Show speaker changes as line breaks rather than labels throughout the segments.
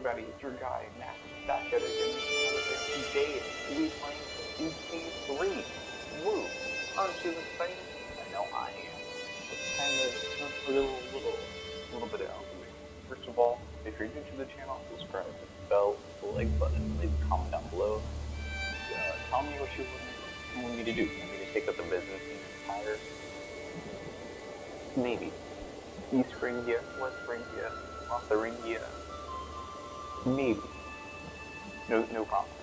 everybody? It's your guy, Matt, back at it again. Today, we'll be playing CK3. Woo! Aren't you excited? I know I am. It's kind of a little bit out of the way. First of all, if you're new to the channel, subscribe, hit the bell, the like button, leave a comment down below. Tell me what you want me to do. Want me to take up the Byzantine Empire? Maybe. East Phrygia, West Phrygia, Lotharingia. Maybe. No problem.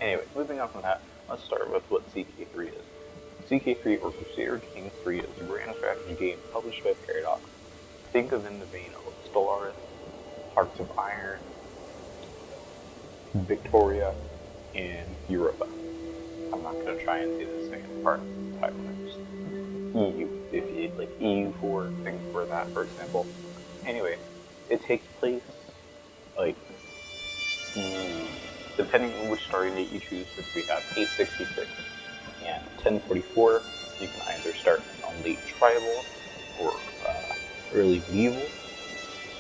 Anyway, moving on from that, let's start with what CK3 is. CK3, or Crusader Kings 3, is a grand strategy game published by Paradox. Think of in the vein of Stellaris, Hearts of Iron, Victoria, and Europa. I'm not going to try and say the second part of the title. Just EU, if you like EU4, things for that, for example. Anyway, it takes place, like, depending on which starting date you choose, which we have 866 and 1044. You can either start on late tribal or early medieval.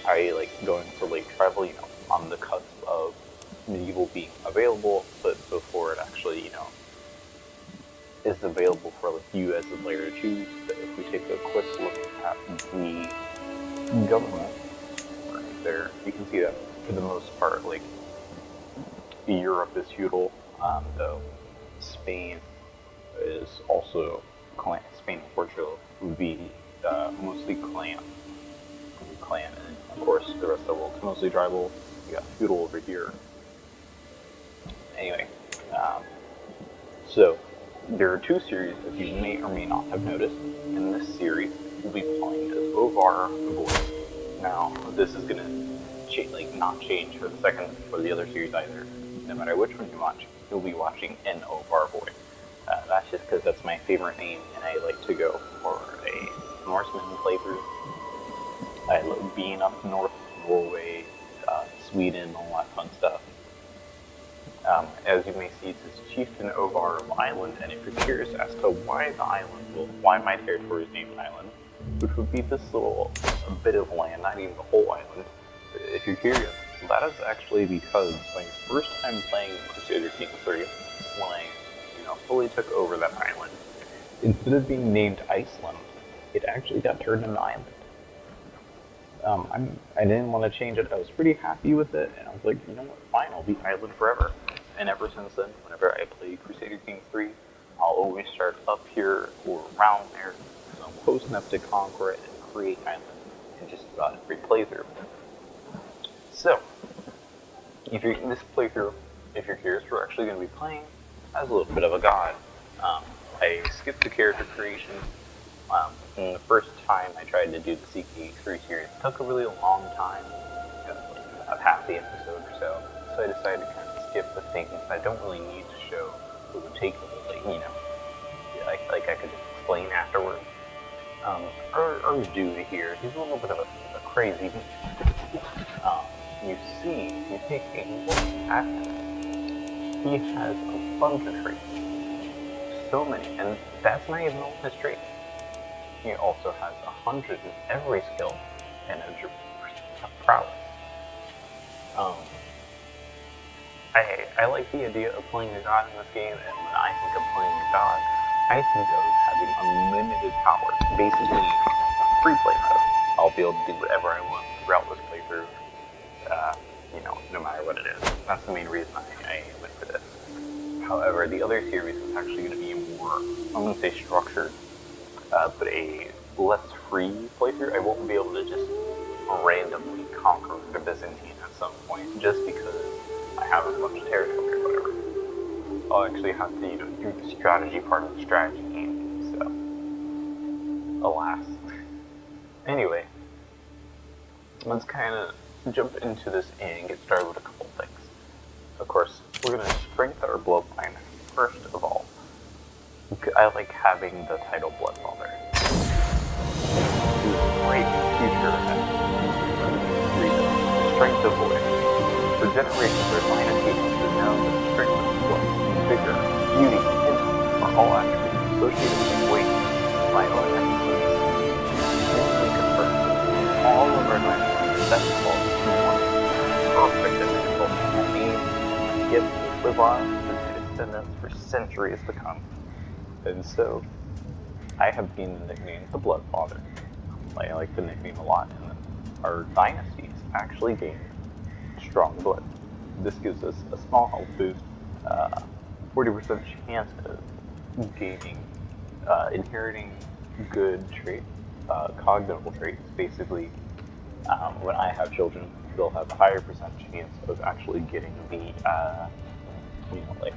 I like going for late tribal, on the cusp of medieval being available, but before it actually, is available for like you as a player to choose. But if we take a quick look at the government right there, you can see that for the most part, like, Europe is feudal, though Spain is also clan. Spain and Portugal would be mostly clan, and of course the rest of the world is mostly tribal. You got feudal over here. Anyway, so there are two series that you may or may not have noticed. In this series, we'll be playing as Ovar Voice. Now, this is gonna not change for the second or the other series either. No matter which one you watch, you'll be watching an Ovar Voice. That's just because that's my favorite name, and I like to go for a Norseman playthrough. I love being up north, Norway, Sweden, all that fun stuff. As you may see, it says Chieftain Ovar of Island, and if you're curious as to why the island, why my territory is named Island, which would be this little bit of land, not even the whole island, if you're curious, that is actually because my first time playing Crusader Kings 3, when I fully took over that island, instead of being named Iceland, it actually got turned into Island. I didn't want to change it. I was pretty happy with it, and I was like, you know what, fine, I'll be Island forever. And ever since then, whenever I play Crusader Kings 3, I'll always start up here or around there, so I'm close enough to conquer it and create Island in just about every playthrough. So, if you're in this playthrough, if you're curious, we're actually going to be playing as a little bit of a god. I skipped the character creation. And the first time I tried to do the CK3 series, it took a really long time, about half the episode or so. So I decided to kind of skip the things I don't really need to show. It would take, I could just explain afterwards. Our dude here, he's a little bit of a crazy beast. You take a look at him. He has a bunch of traits. So many, and that's not even all his traits. He also has 100 in every skill and a prowess. I like the idea of playing a god in this game, and when I think of playing a god, I think of having unlimited power. Basically, free play mode. I'll be able to do whatever I want throughout this playthrough, no matter what it is. That's the main reason I went for this. However, the other series is actually going to be more, I'm going to say structured, but a less free playthrough. I won't be able to just randomly conquer the Byzantine at some point, just because I have as much territory or whatever. I'll actually have to, do the strategy part of the strategy game, so, alas. Anyway, let's kind of jump into this and get started with a couple things. Of course, we're going to strengthen our bloodline first of all. I like having the title Bloodfather. Great future reason. Strength of voice. For generations, their line of people have known that the strength of blood, vigor, beauty, and innocence are all attributes associated with weight. My own excellence instantly confirms all of our dynasties best qualities in one. perfect example. My name, my gift will live on through my descendants for centuries to come. And so, I have been nicknamed the Blood Father. I like the nickname a lot, and our dynasties actually gained strong blood. This gives us a small health boost, 40% chance of gaining, inheriting good traits, cognitive traits. Basically, when I have children, they'll have a higher percent chance of actually getting the, like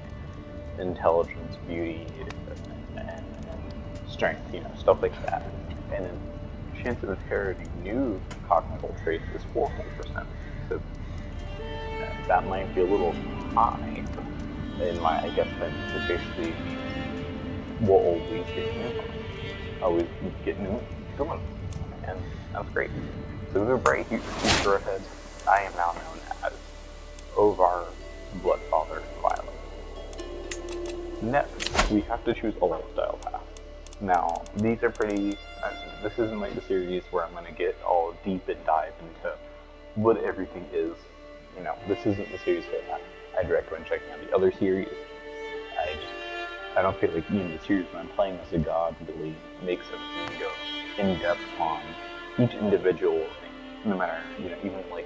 intelligence, beauty, and strength, stuff like that. And then chance of inheriting new cognitive traits is 400%. So that might be a little high. I guess that basically means we'll always get new, always get new ones, and that's great. So we have a bright future ahead. I am now known as Ovar Bloodfather Violet. Next, we have to choose a lifestyle path. Now, these are pretty. This isn't like the series where I'm going to get all deep and dive into what everything is. This isn't the series where I'd recommend checking out the other series. I don't feel like the series when I'm playing as a god really makes sense to go in depth on each individual thing. No matter even like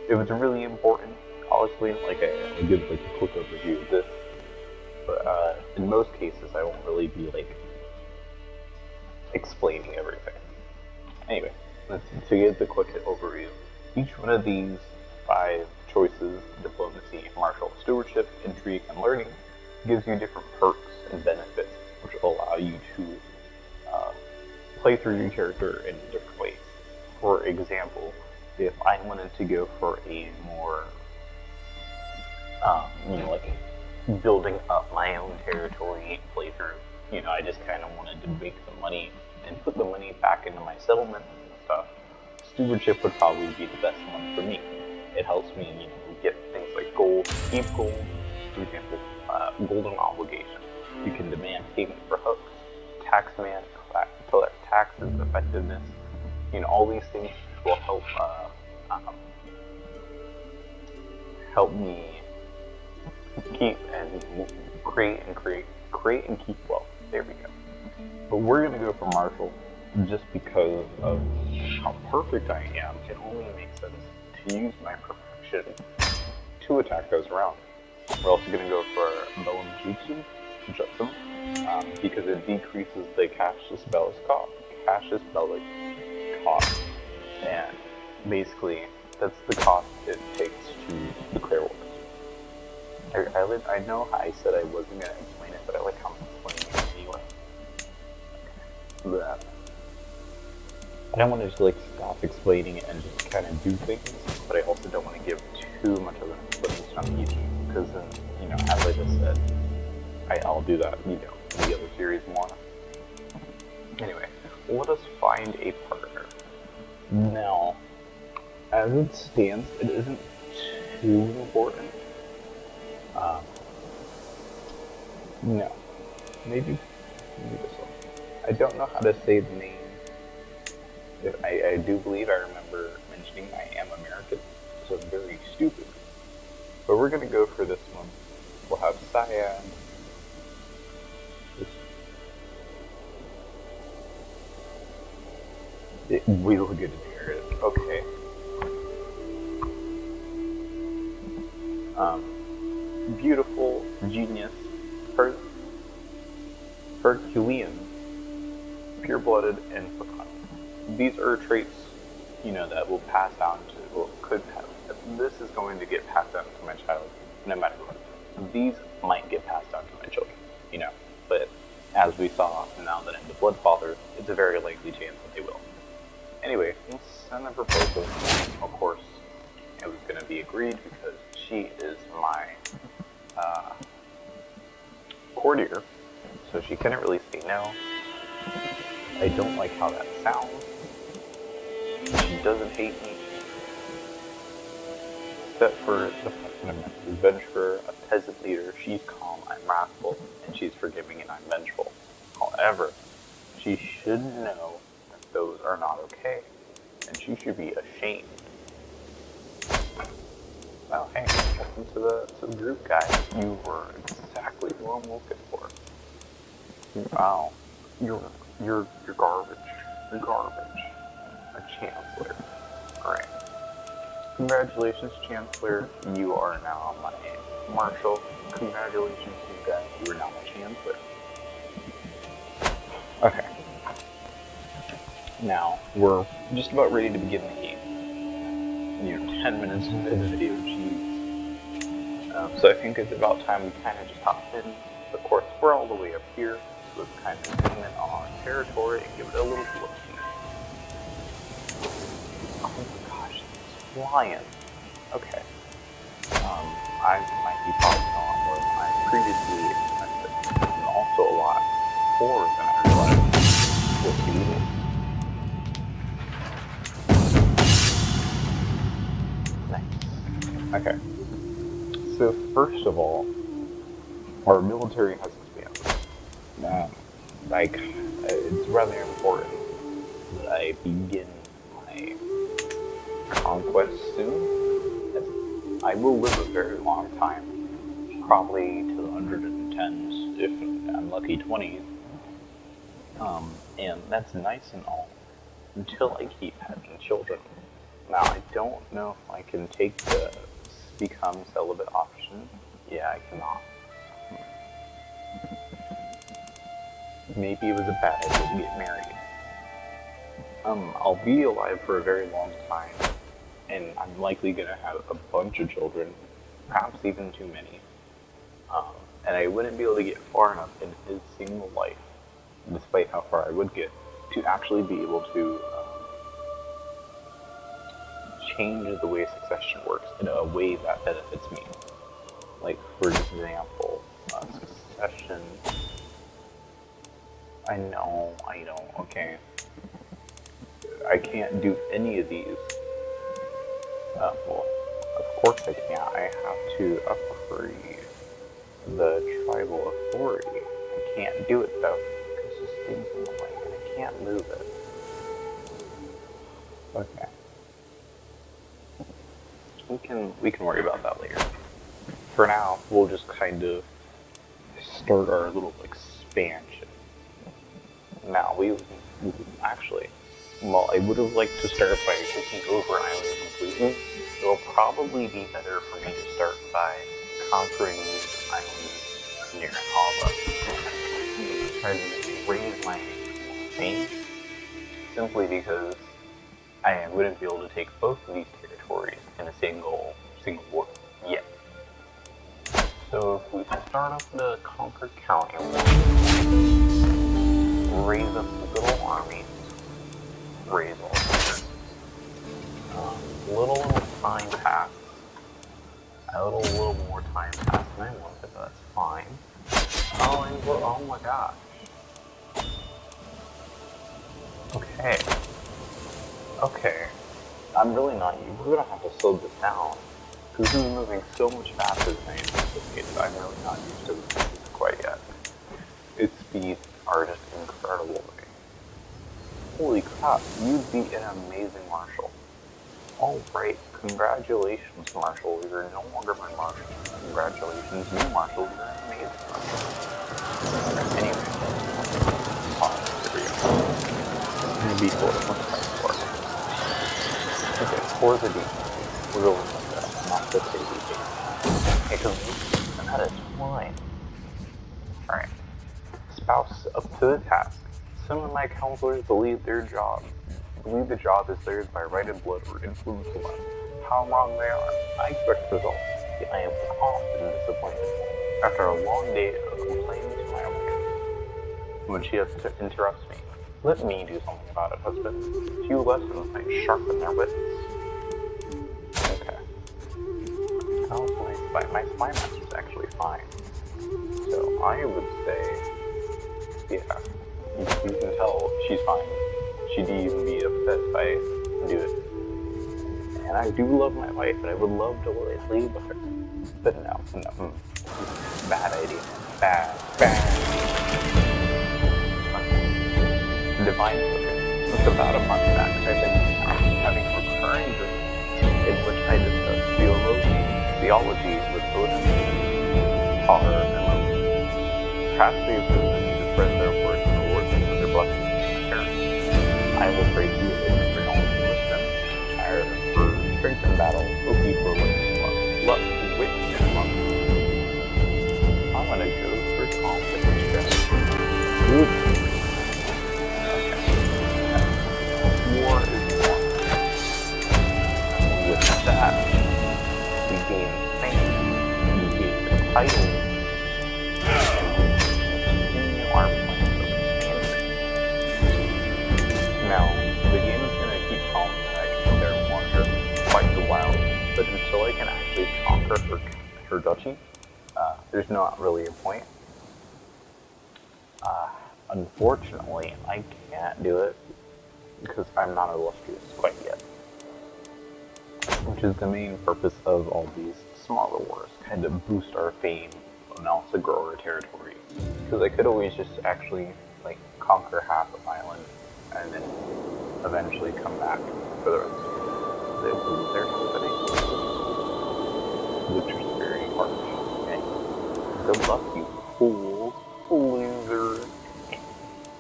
if it's really important, obviously like I'll give like a quick overview of this. But in most cases, I won't really be like explaining everything. Anyway, to give the quick overview, each one of these 5 choices, diplomacy, martial stewardship, intrigue, and learning, gives you different perks and benefits, which will allow you to play through your character in different ways. For example, if I wanted to go for a more, like building up my own territory playthrough, I just kind of wanted to make the money and put the money back into my settlements and stuff, stewardship would probably be the best one for me. It helps me, get things like gold, keep gold, for example, golden obligation. You can demand payment for hooks, taxman, collect taxes, effectiveness. All these things will help help me keep and create and keep wealth. There we go. But we're gonna go for martial just because of how perfect I am. It only makes sense to use my perfection to attack those around. We're also going to go for Jutsu, because it decreases the cast the spell's cost, and basically that's the cost it takes to declare wars. I know I said I wasn't going to explain it, but I like how I'm explaining it anyway. That. I don't want to just like stop explaining it and just kind of do things, but I also don't want to give too much of an explanation on each, because then, as I just said, I'll do that, in the other series more. Anyway, let us find a partner. Now, as it stands, it isn't too important. No. Maybe this one. I don't know how to say the name. I do believe I remember mentioning I am American, so I'm very stupid. But we're gonna go for this one. We'll have Cyan. We look good in here. Okay. Beautiful, genius, Herculean, pure-blooded, and fecund. These are traits, that will pass down to, or could pass. This is going to get passed down to my child, no matter what. These might get passed down to my children, But as we saw, now that I'm the Bloodfather, it's a very likely chance that they will. Anyway, let's send a proposal. Of course, it was going to be agreed because she is my courtier, so she couldn't really say no. I don't like how that sounds. She doesn't hate me. Except for the fact that I'm an adventurer, a peasant leader, she's calm, I'm wrathful, and she's forgiving and I'm vengeful. However, she should know that those are not okay, and she should be ashamed. listen to the group, guys. You were exactly who I'm looking for. Wow, you're garbage. You're garbage. A chancellor. All right. Congratulations, Chancellor. You are now my Marshal. Congratulations, you guys. You are now my Chancellor. Okay. Now, we're just about ready to begin the game. 10 minutes into the video, jeez. So I think it's about time we kind of just hop in. Of course, we're all the way up here, so let's kind of zoom in on our territory and give it a little look. Oh my gosh, it's flying. Okay. I might be talking a lot more than I previously expected, and also a lot more than I realized. We'll see. Nice. Okay. So first of all, our military has expanded. It's rather important that I begin my conquest soon, as I will live a very long time, probably to the 110s, if I'm lucky 20s. And that's nice and all, until I keep having children. Now, I don't know if I can take the become celibate option. Yeah, I cannot. Maybe it was a bad idea to get married. I'll be alive for a very long time, and I'm likely gonna have a bunch of children, perhaps even too many. And I wouldn't be able to get far enough in his single life, despite how far I would get, to actually be able to change the way succession works in a way that benefits me. Like, for example, succession. I know, okay. I can't do any of these. Well, of course I can't. I have to upgrade the tribal authority. I can't do it though, because this thing's in the way and I can't move it. Okay. We can worry about that later. For now, we'll just kind of start our little expansion. Now, actually, well, I would have liked to start by taking over Island completely. It will probably be better for me to start by conquering these islands near Hava. Try to raise my fame, simply because I wouldn't be able to take both of these territories in a single war yet. So if we start off the Conquer County, raise up the little armies, raise all this. Little time passed. A little more time passed than I wanted, but that's fine. Oh my gosh. Okay. I'm really not. We're gonna have to slow this down, because this is moving so much faster than I anticipated. I'm really not used to this quite yet. Its speeds are just incredible. Holy crap, you'd be an amazing marshal. Alright, congratulations, Marshal. You're no longer my marshal. Congratulations, new Marshal. You're an amazing marshal. Okay, anyway. There we go. And be for what's that for? Okay, for the defense. We're going with that, not the crazy game. Okay, that is fine. Alright. Spouse up to the task. Some of my counselors believe the job is theirs by right of blood or influence alone. How wrong they are. I expect results, yet I am often disappointed. After a long day of complaining to my wife, when she interrupts me, let me do something about it, husband. A few lessons might sharpen their wits. Okay. Oh, my spy master is actually fine. So I would say, yeah, you can tell she's fine. She'd even be upset if I do it. And I do love my wife, and I would love to leave with her. But no. Bad idea. Bad. Okay. Divine Focus. It's about a month back, I've been having recurring dreams in which I discuss the theology with Odin, Har, and Loki. Perhaps they have been to spread their words and the Lord with their blessings and their parents. I will pray to you, Odin, for knowledge and wisdom, Tyr for strength in battle, Loki for luck, wit, and luck. I'm gonna go for conflict strategy. Good. Okay. War is won. With that, we gain fame, we gain the title, and we continue our plans of expansion. Now, the game is going to keep telling me that I can go there and wander, fight the wild, but until I can actually conquer her duchy, there's not really a point. Unfortunately, I can't do it because I'm not illustrious quite yet. Which is the main purpose of all these smaller wars, kind of boost our fame and also grow our territory. Because I could always just actually like conquer half of Island and then eventually come back for the rest of it. There's somebody, which is very harsh. Okay. Good luck, you fools, losers.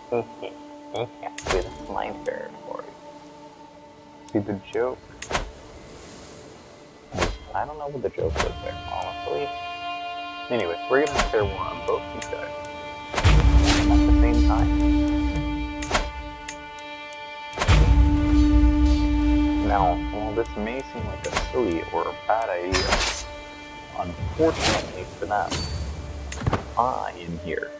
This is my territory. See the joke? I don't know what the joke was there, honestly. Anyway, we're gonna declare war on both these guys at the same time. Now, while this may seem like a silly or a bad idea, unfortunately for them, I am here.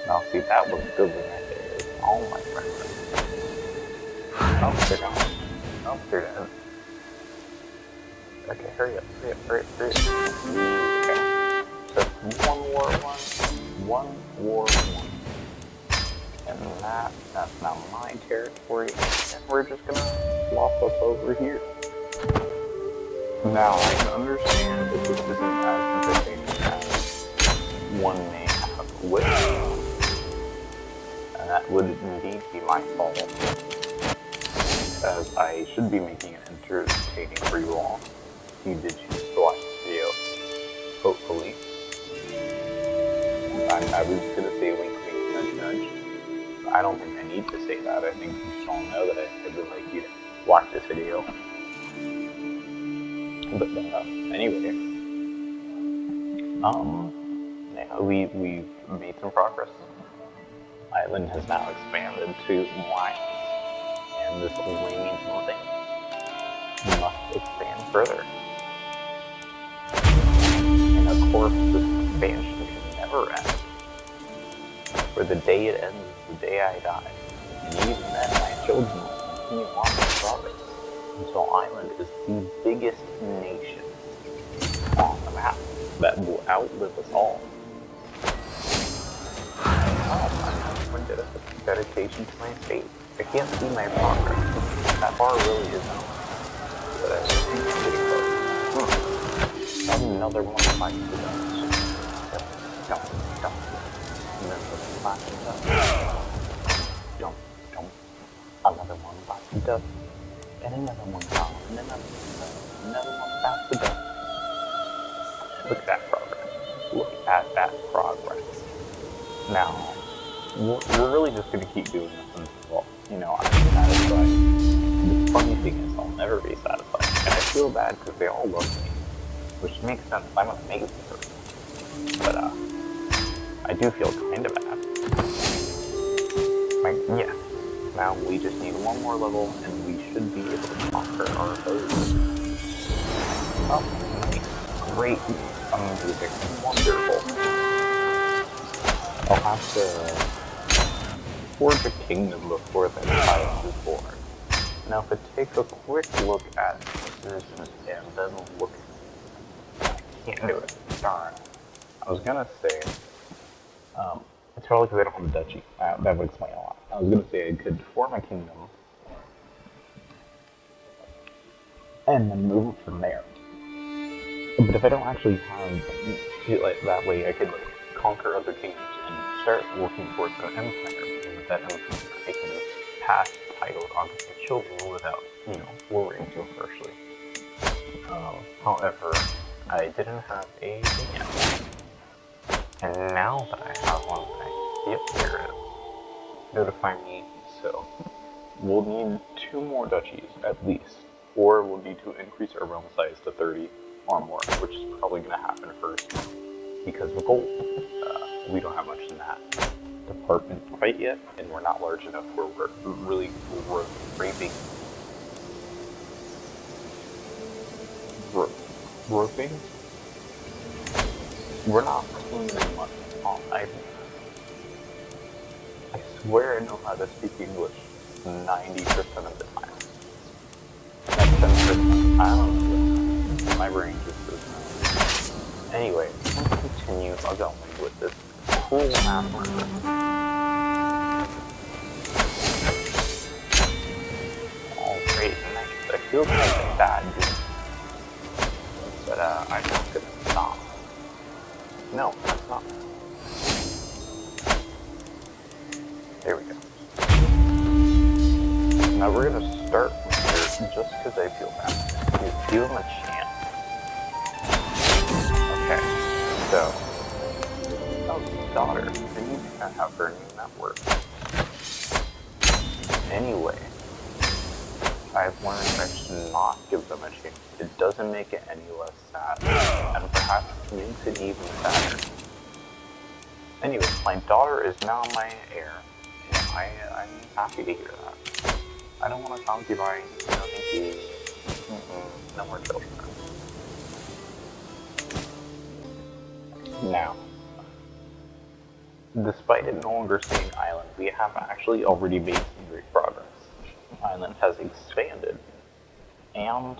Now, see, that was good when that is all my friends. Oh, they're gone. Oh, they're dead. Okay, hurry up. Okay. So, one war. And that's now my territory. And we're just gonna flop up over here. Now, I can understand that this isn't as entertaining as one may have wished. And that would indeed be my fault. As I should be making it entertaining for you all. You did choose to watch this video, hopefully. I was gonna say wink, nudge, nudge. I don't think I need to say that. I think you should all know that I would like you to watch this video. But anyway, yeah, we've made some progress. Island has now expanded to Wine, and this only means one thing. We must expand further. And of course, this expansion can never end. For the day it ends is the day I die. And even then, my children will continue on their progress until Island is the biggest nation on the map that will outlive us all. Oh, I'm going to dedication to my state. I can't see my progress. That bar really isn't. But I think I'm getting close. Another one bites the dust. Don't. And then the last dust. Don't. Another one bites the dust. And another one comes. And another one bites the dust. Look at that progress. Now, we're really just going to keep doing this until, I'm satisfied. The funny thing is, I'll never be satisfied. And I feel bad because they all love me. Which makes sense. I'm a mega person. But, I do feel kind of bad. Yeah. Now we just need one more level and we should be able to conquer our foes. Oh, nice. Great. Amazing. Wonderful. I'll have to forge a kingdom before the child is born. Now if I take a quick look at this and then look, can't do it. Darn. I was gonna say, it's probably because I don't have a duchy. That would explain a lot. I was gonna say I could form a kingdom and then move from there. But if I don't actually have like that way, I could conquer other kingdoms and start working towards an empire. And with that empire, I can pass titles onto my children without, worrying too harshly. However, I didn't have a thing yet. And now that I have one thing, yep, there it is. Notify me, so we'll need 2 more duchies at least, or we'll need to increase our realm size to 30 or more, which is probably going to happen first because of gold. We don't have much in that department quite yet, and we're not large enough where we're really raping. Roping? We're not cleaning much on items. I swear I know how to speak English 90% of the time. That's 10%. I don't know. My brain just doesn't know. Anyway, let's continue going with this cool math marker. Alright, nice. I feel kind of bad doing this, but I'm not gonna stop. No, that's not. There we go. Now we're gonna start here just because I feel bad. Give him a chance. Okay, so. Oh, daughter. I need to have her name at work. Anyway, I've learned I should not give them a chance. It doesn't make it any less sad, and perhaps makes it even sadder. Anyway, my daughter is now my heir, and I'm happy to hear that. I don't want a concubine. No, thank you. No more children. Now, despite it no longer saying island, we have actually already made some great progress. Island has expanded, and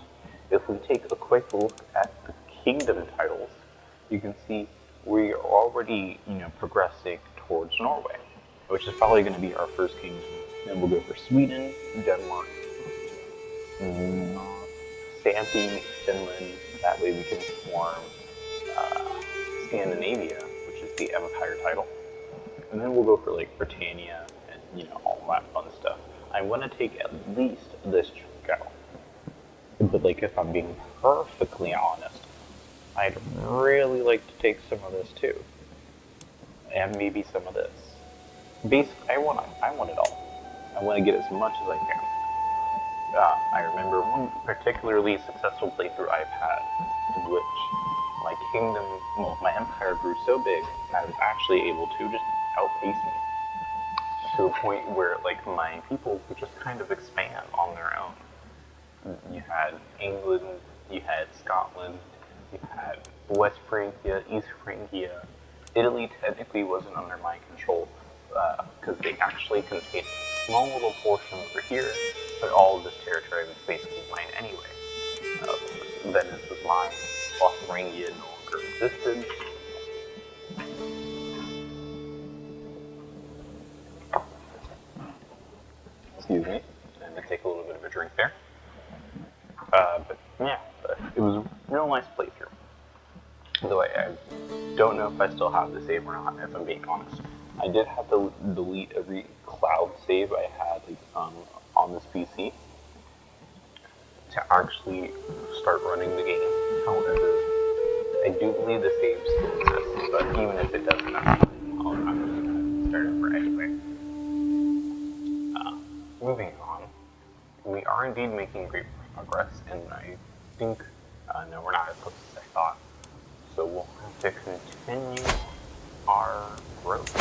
if we take a quick look at the kingdom titles, you can see we are already, progressing towards Norway, which is probably going to be our first kingdom. Then we'll go for Sweden, Denmark, Santi, Finland. That way we can form Scandinavia, which is the empire title. And then we'll go for like Britannia and all that fun stuff. I want to take at least this chunk out. But like if I'm being perfectly honest, I'd really like to take some of this too. And maybe some of this. Basically, I want it all. I want to get as much as I can. I remember one particularly successful playthrough I've had in which my kingdom, my empire grew so big, I was actually able to just outpace me. To a point where, like, my people would just kind of expand on their own. You had England, you had Scotland, you had West Francia, East Francia. Italy technically wasn't under my control, because they actually contained a small little portion over here, but all of this territory was basically mine anyway. Venice was mine, Lotharingia no longer existed. Excuse me, I'm going to take a little bit of a drink there. But yeah, it was a real nice playthrough. Though I don't know if I still have the save or not, if I'm being honest. I did have to delete every cloud save I had on this PC to actually start running the game. However, I do believe the save still exists, but even if it doesn't, I'm just going to start over anyway. Moving on, we are indeed making great progress, and I think, no, we're not as close as I thought. So we'll have to continue our growth.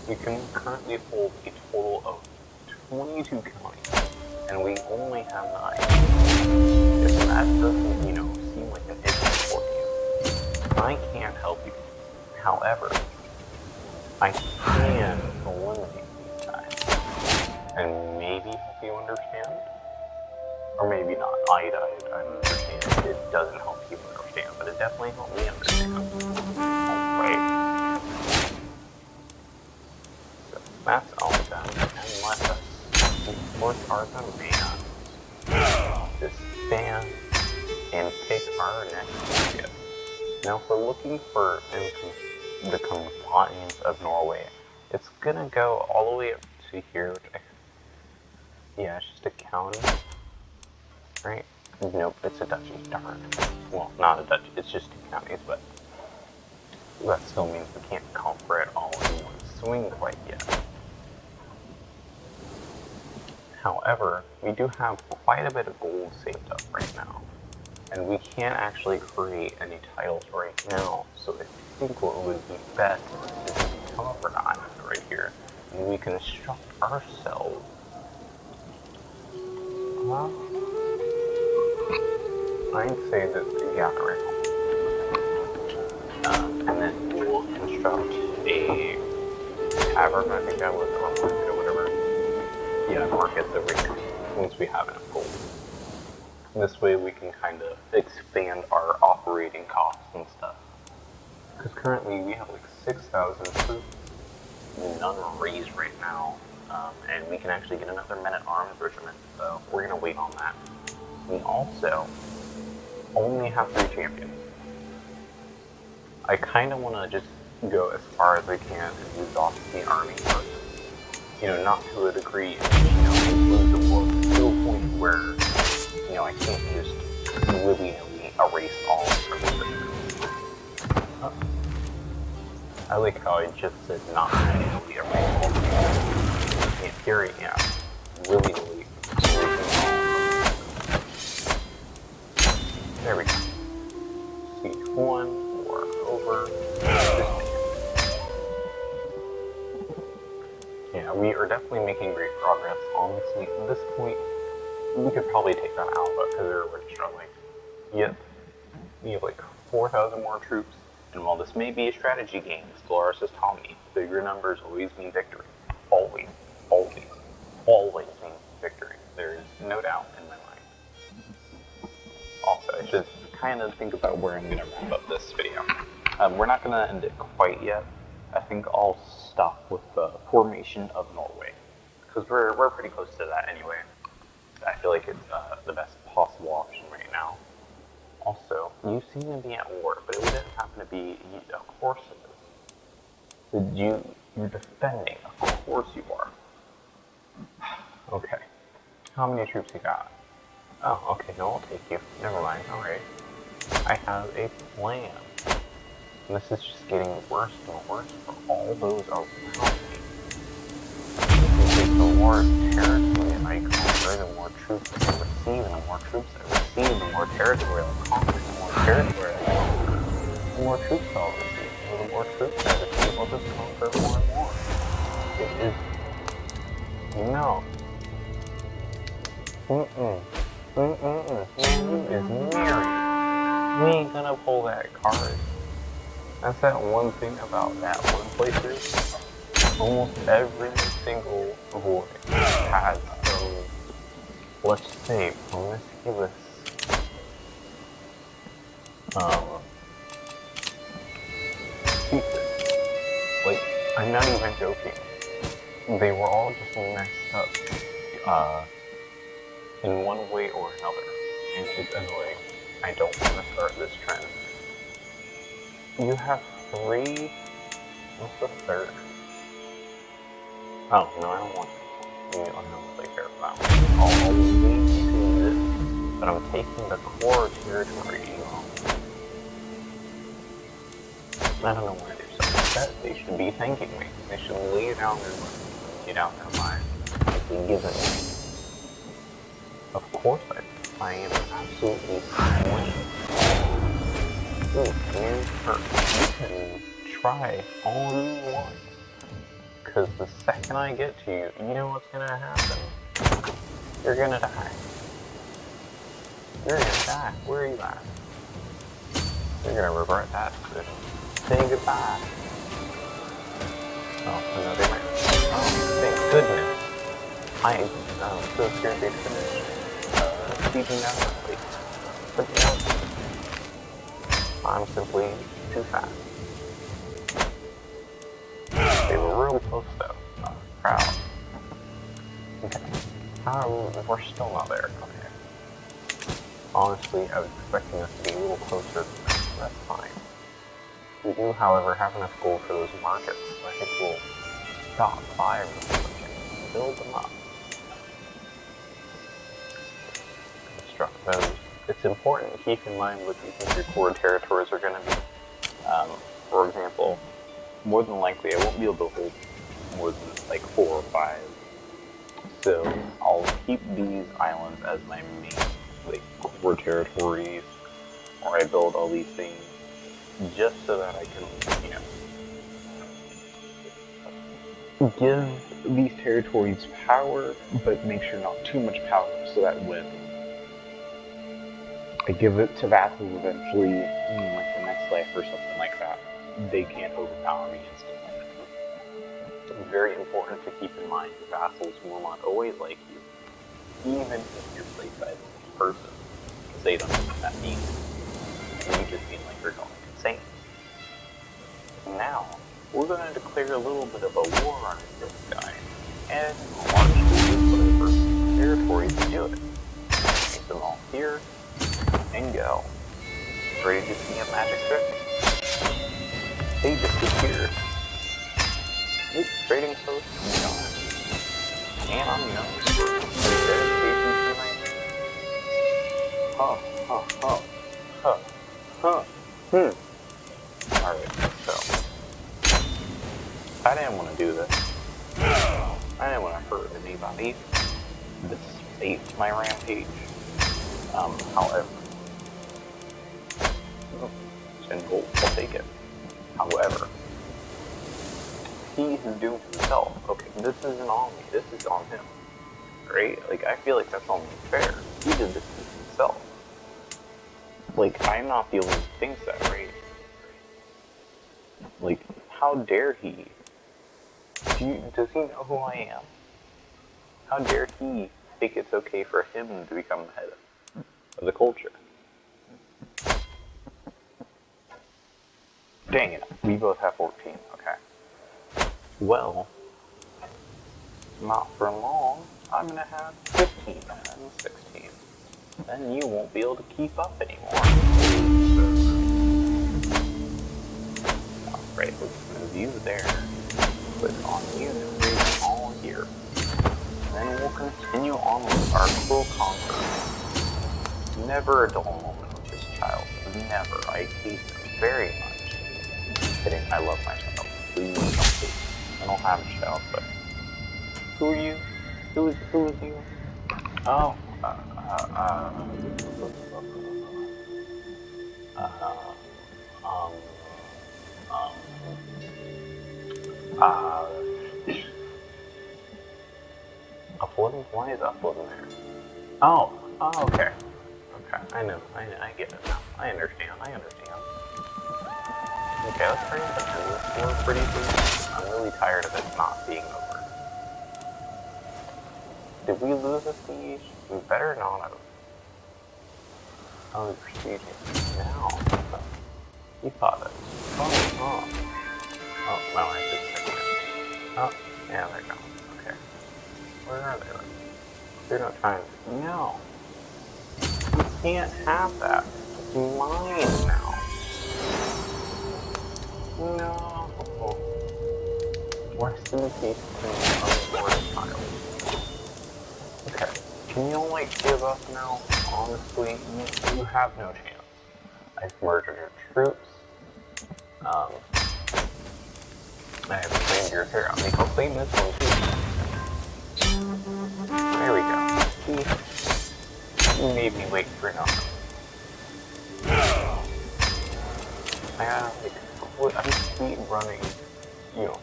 We can currently hold a total of 22 counties, and we only have 9. If that doesn't, seem like an issue for you, I can't help you. However, I can eliminate these guys, and maybe help you understand, or maybe not. I understand. It doesn't help you understand, but it definitely helped me understand. Alright. So that's all done, and let us import our commands. Disband and pick our next area. Now, if we're looking for the confines of Norway, it's gonna go all the way up to here. Yeah, it's just a county, right? Nope, it's a duchy. Darn. Well, not a duchy, it's just 2 counties, but that still means we can't conquer it all in one swing quite yet. However, we do have quite a bit of gold saved up right now, and we can't actually create any titles right now, so I think what would be best is if we come over to island right here, and we construct ourselves. I'd say that, yeah, right. And then we will construct a tavern, I think that was, or market or whatever. Yeah, market over here, once we have enough gold. This way we can kind of expand our operating costs and stuff. Because currently we have like 6,000 troops, none raised right now, and we can actually get another men-at-arms regiment, so we're going to wait on that. We also only have 3 champions. I kind of want to just go as far as I can and exhaust the army first. You know, not to a degree, lose the war to a point where, I can't just willy-nilly erase all from the system. I like how I just said not willy-nilly erase all. You can't hear it, yeah. Willy-nilly. There we go. Siege 1, war over. Yeah, we are definitely making great progress. Honestly, at this point, we could probably take that out, but because they're already struggling. Yep, we have like 4,000 more troops, and while this may be a strategy game, Stellaris has taught me, bigger numbers always mean victory. Always, always, always mean victory. There is no doubt in my mind. Also, I should kind of think about where I'm going to wrap up this video. We're not going to end it quite yet. I think I'll stop with the formation of Norway, because we're pretty close to that anyway. I feel like it's the best possible option right now. Also, you seem to be at war, but it wouldn't happen to be, of course it is. You're defending, of course you are. Okay. How many troops you got? Oh, okay, no, I'll take you. Never mind, alright. I have a plan. And this is just getting worse and worse for all those around me. The more territory I conquer, the more troops I receive, and the more troops I receive, the more territory I'll conquer, the more territory I conquer, the more troops I'll receive, and the more troops I receive, I'll just conquer more and more. It is... No. He is married. We ain't gonna pull that card. That's that one thing about that one playthrough. Almost every single void has some, let's say, promiscuous, secrets. Like, I'm not even joking. They were all just messed up, in one way or another. And it's annoying. I don't want to start this trend. You have 3... What's the 3rd? Oh, no, I don't want to. I don't really care about that one. I'll leave you to this, but I'm taking the core territory. I don't know why they're so upset. They should be thanking me. They should lay down their money, get out their mind, and give it me. Of course I am absolutely slain. Ooh, you can try all you want. Because the second I get to you, you know what's gonna happen? You're gonna die. You're gonna die. Where are you at? You're gonna regret that decision. Say goodbye. Oh, another man. Oh, thank goodness. I am so scared they'd finish speeding down that place. But no, I'm simply too fast. They were real close though. Proud. Okay. We're still not there. Okay. Honestly, I was expecting us to be a little closer than that. That's fine. We do, however, have enough gold for those markets, so I think we'll stop firing them and build them up. Construct those. it's important to keep in mind what you think your core territories are going to be. For example, more than likely I won't be able to hold more than like 4 or 5. So I'll keep these islands as my main like core territories, or I build all these things just so that I can, give these territories power, but make sure not too much power, so that when I give it to vassals eventually, in like the next life or something like that, they can't overpower me instantly. It's very important to keep in mind that vassals will not always like you, even if you're played by the same person, because they don't know what that means. And you just mean like you're going insane. Now, we're going to declare a little bit of a war on this guy, and march through whatever territories to do it. Place them all here, and go. Ready to see a magic trick? They disappeared. Oops, trading post gone. And I'm young for dedication tonight. Alright, so I didn't want to do this. I didn't want to hurt anybody. This saved my rampage. However, and I'll take it. However, he has doomed himself. Okay, this isn't on me. This is on him. Right? Like, I feel like that's only fair. He did this to himself. Like, I'm not the only one who thinks that, right? Like, how dare he? Does he know who I am? How dare he think it's okay for him to become the head of the culture? Dang it, we both have 14, okay. Well, not for long, I'm gonna have 15 and 16. Then you won't be able to keep up anymore. Alright, let's move you there. Click on you and bring them all here. Then we'll continue on with our cruel conquer. Never a dull moment with this child. Never. I hate him very much. Kidding, I love my child. Please don't hate me. I don't have a child, but who are you? Who is you? Oh, uploading? Why is uploading there? Oh, okay. Okay, I know, I get it now. I understand. Okay, let's bring up an endless war pretty soon. I'm really tired of it not being over. Did we lose a siege? We better not have. Oh, we're sieging now. You thought it. Oh, no, I just said it. Oh, yeah, they're gone. Okay. Where are they? They're not trying to. No. You can't have that. It's mine now. No. Rest in peace to the unborn child. Okay. Can you like give up now? Honestly, you have no chance. I've murdered your troops. I have claimed your hair on me. I'll claim this one too. There we go. See? You made me wait for nothing. I'm speed running,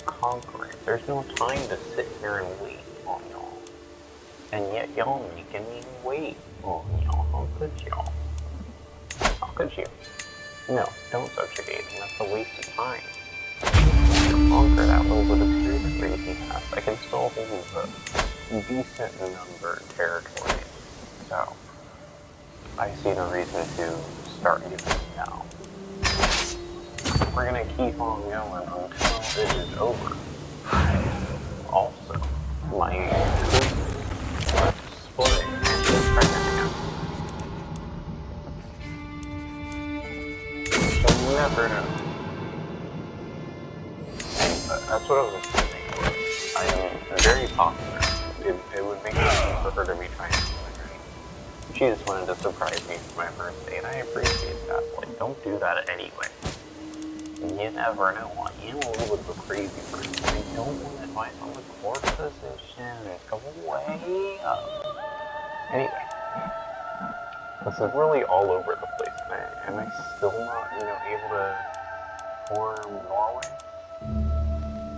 conquering. There's no time to sit here and wait on y'all. And yet y'all making me wait on y'all. How could y'all? How could you? No, don't subjugate him. That's a waste of time. Conquer that little bit of territory he has. I can still hold a decent number of territories. So, I see no reason to start giving now. We're gonna keep on going until it is over. Also, my troops are splitting and pregnant again. You'll never know. That's what I was assuming. I'm very popular. It would make sense for her to be trying to immigrate. She just wanted to surprise me for my first day, and I appreciate that. Like, don't do that anyway. You never know. I am a little bit of a crazy person. I don't want advice on the core position. Go away. Anyway, this is really all over the place. Am I still not, able to form Norway?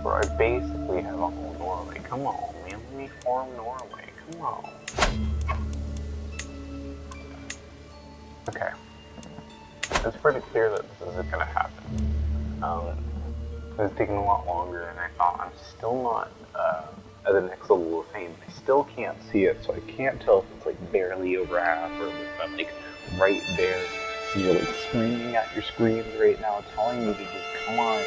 Or I basically have a whole Norway. Come on, man. Let me form Norway. Come on. Okay. It's pretty clear that this isn't going to happen. It's taking a lot longer than I thought. I'm still not at the next level of fame. I still can't see it, so I can't tell if it's like barely over half or if I'm like right there. You're like screaming at your screens right now, telling me to just come on.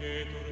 cetur